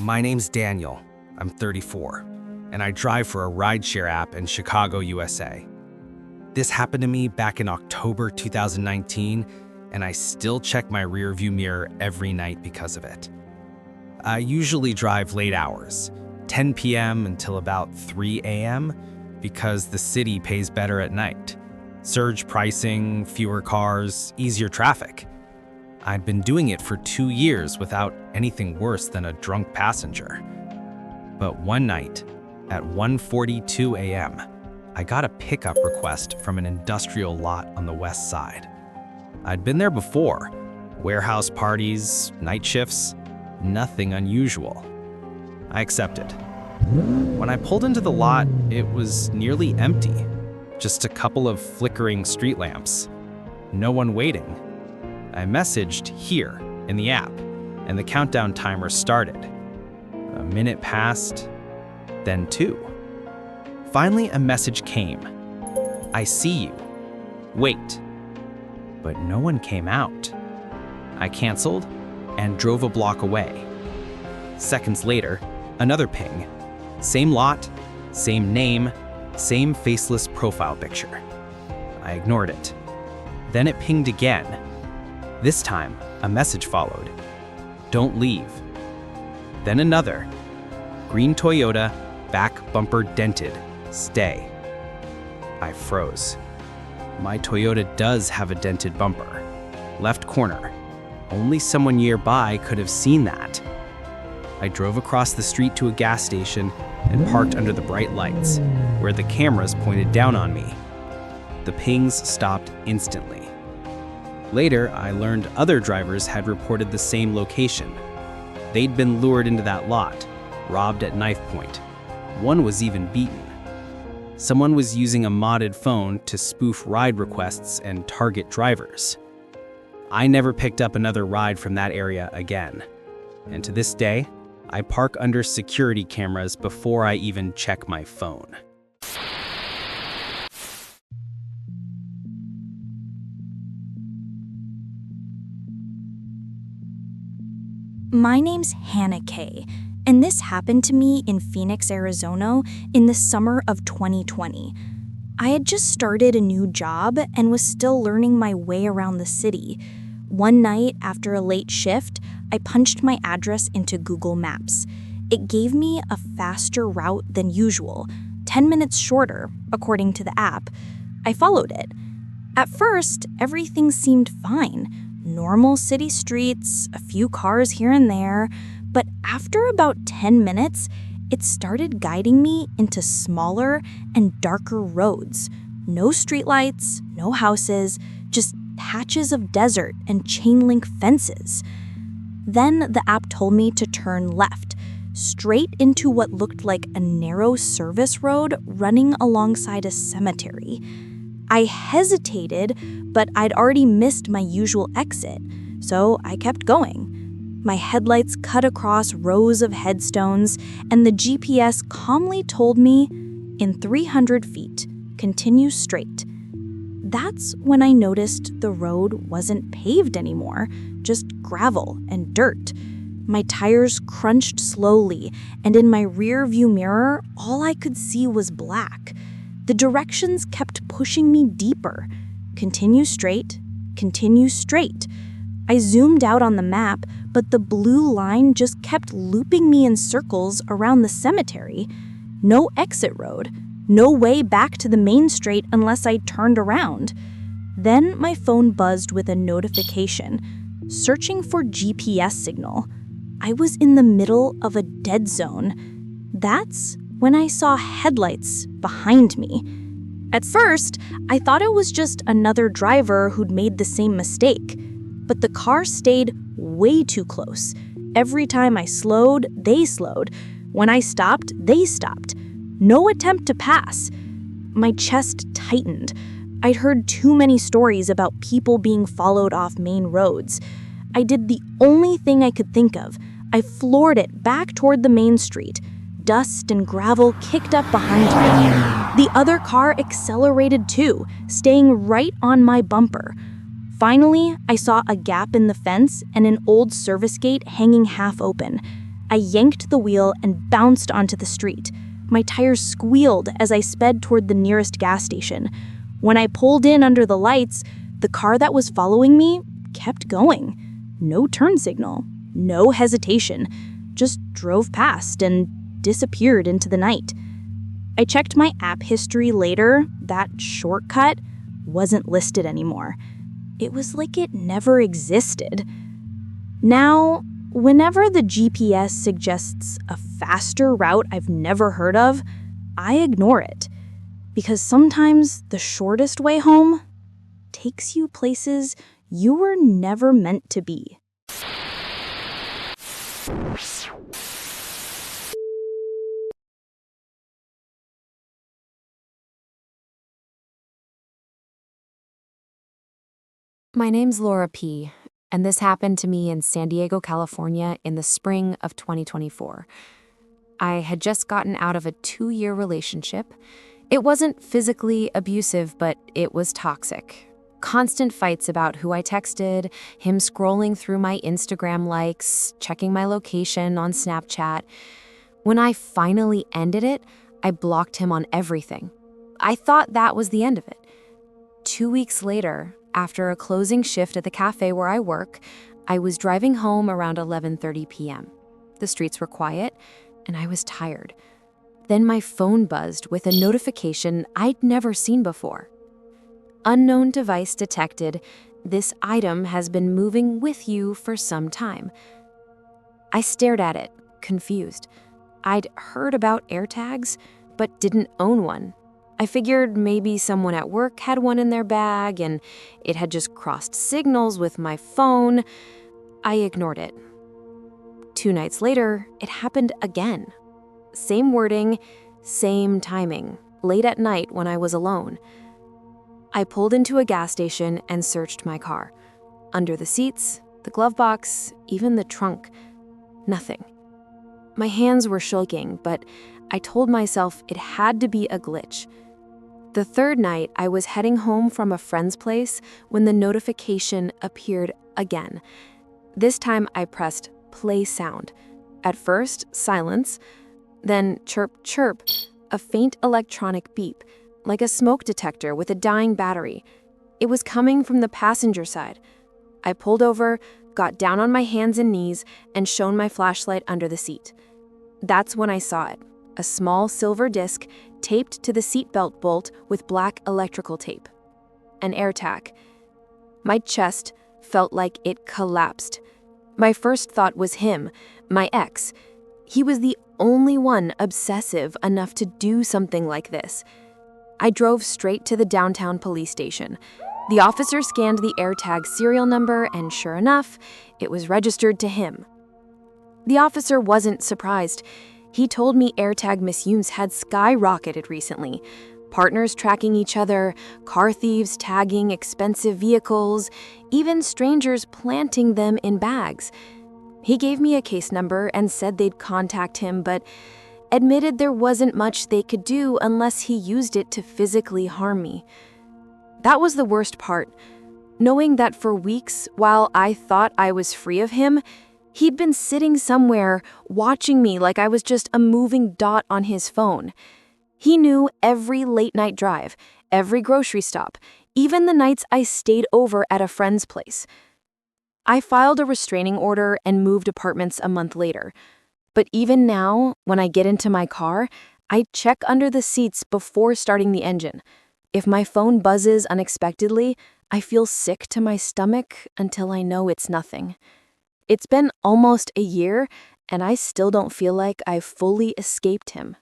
My name's Daniel. I'm 34, and I drive for a rideshare app in Chicago, USA. This happened to me back in October 2019, and I still check my rearview mirror every night because of it. I usually drive late hours, 10 p.m. until about 3 a.m., because the city pays better at night. Surge pricing, fewer cars, easier traffic. I'd been doing it for 2 years without anything worse than a drunk passenger. But one night, at 1:42 a.m., I got a pickup request from an industrial lot on the west side. I'd been there before, warehouse parties, night shifts, nothing unusual. I accepted. When I pulled into the lot, it was nearly empty, just a couple of flickering street lamps. No one waiting. I messaged here in the app, and the countdown timer started. A minute passed, then 2. Finally, a message came. I see you. Wait. But no one came out. I canceled and drove a block away. Seconds later, another ping. Same lot, same name, same faceless profile picture. I ignored it. Then it pinged again. This time, a message followed. Don't leave. Then another. Green Toyota, back bumper dented. Stay. I froze. My Toyota does have a dented bumper. Left corner. Only someone nearby could have seen that. I drove across the street to a gas station and parked under the bright lights, where the cameras pointed down on me. The pings stopped instantly. Later, I learned other drivers had reported the same location. They'd been lured into that lot, robbed at knife point. One was even beaten. Someone was using a modded phone to spoof ride requests and target drivers. I never picked up another ride from that area again. And to this day, I park under security cameras before I even check my phone. My name's Hannah Kay, and this happened to me in Phoenix, Arizona in the summer of 2020. I had just started a new job and was still learning my way around the city. One night after a late shift, I punched my address into Google Maps. It gave me a faster route than usual, 10 minutes shorter, according to the app. I followed it. At first, everything seemed fine. Normal city streets, a few cars here and there, but after about 10 minutes, it started guiding me into smaller and darker roads. No streetlights, no houses, just patches of desert and chain link fences. Then the app told me to turn left, straight into what looked like a narrow service road running alongside a cemetery. I hesitated, but I'd already missed my usual exit, so I kept going. My headlights cut across rows of headstones, and the GPS calmly told me, in 300 feet, continue straight. That's when I noticed the road wasn't paved anymore, just gravel and dirt. My tires crunched slowly, and in my rear view mirror, all I could see was black. The directions kept pushing me deeper. Continue straight, continue straight. I zoomed out on the map, but the blue line just kept looping me in circles around the cemetery. No exit road. No way back to the main street unless I turned around. Then my phone buzzed with a notification, searching for GPS signal. I was in the middle of a dead zone. That's when I saw headlights behind me. At first, I thought it was just another driver who'd made the same mistake. But the car stayed way too close. Every time I slowed, they slowed. When I stopped, they stopped. No attempt to pass. My chest tightened. I'd heard too many stories about people being followed off main roads. I did the only thing I could think of. I floored it back toward the main street. Dust and gravel kicked up behind me. The other car accelerated too, staying right on my bumper. Finally, I saw a gap in the fence and an old service gate hanging half open. I yanked the wheel and bounced onto the street. My tires squealed as I sped toward the nearest gas station. When I pulled in under the lights, the car that was following me kept going. No turn signal, no hesitation, just drove past and disappeared into the night. I checked my app history later. That shortcut wasn't listed anymore. It was like it never existed. Now, whenever the GPS suggests a faster route I've never heard of, I ignore it. Because sometimes the shortest way home takes you places you were never meant to be. My name's Laura P., and this happened to me in San Diego, California in the spring of 2024. I had just gotten out of a 2-year relationship. It wasn't physically abusive, but it was toxic. Constant fights about who I texted, him scrolling through my Instagram likes, checking my location on Snapchat. When I finally ended it, I blocked him on everything. I thought that was the end of it. 2 weeks later, after a closing shift at the cafe where I work, I was driving home around 11:30 p.m. The streets were quiet, and I was tired. Then my phone buzzed with a notification I'd never seen before. Unknown device detected. This item has been moving with you for some time. I stared at it, confused. I'd heard about AirTags, but didn't own one. I figured maybe someone at work had one in their bag and it had just crossed signals with my phone. I ignored it. 2 nights later, it happened again. Same wording, same timing, late at night when I was alone. I pulled into a gas station and searched my car. Under the seats, the glove box, even the trunk, nothing. My hands were shaking, but I told myself it had to be a glitch. The 3rd night, I was heading home from a friend's place when the notification appeared again. This time, I pressed play sound. At first, silence, then chirp, chirp, a faint electronic beep, like a smoke detector with a dying battery. It was coming from the passenger side. I pulled over, got down on my hands and knees, and shone my flashlight under the seat. That's when I saw it, a small silver disc taped to the seatbelt bolt with black electrical tape. An AirTag. My chest felt like it collapsed. My first thought was him, my ex. He was the only one obsessive enough to do something like this. I drove straight to the downtown police station. The officer scanned the AirTag serial number, and sure enough, it was registered to him. The officer wasn't surprised. He told me AirTag misuse had skyrocketed recently. Partners tracking each other, car thieves tagging expensive vehicles, even strangers planting them in bags. He gave me a case number and said they'd contact him, but admitted there wasn't much they could do unless he used it to physically harm me. That was the worst part, knowing that for weeks, while I thought I was free of him, he'd been sitting somewhere watching me like I was just a moving dot on his phone. He knew every late-night drive, every grocery stop, even the nights I stayed over at a friend's place. I filed a restraining order and moved apartments a month later. But even now, when I get into my car, I check under the seats before starting the engine. If my phone buzzes unexpectedly, I feel sick to my stomach until I know it's nothing. It's been almost a year, and I still don't feel like I've fully escaped him.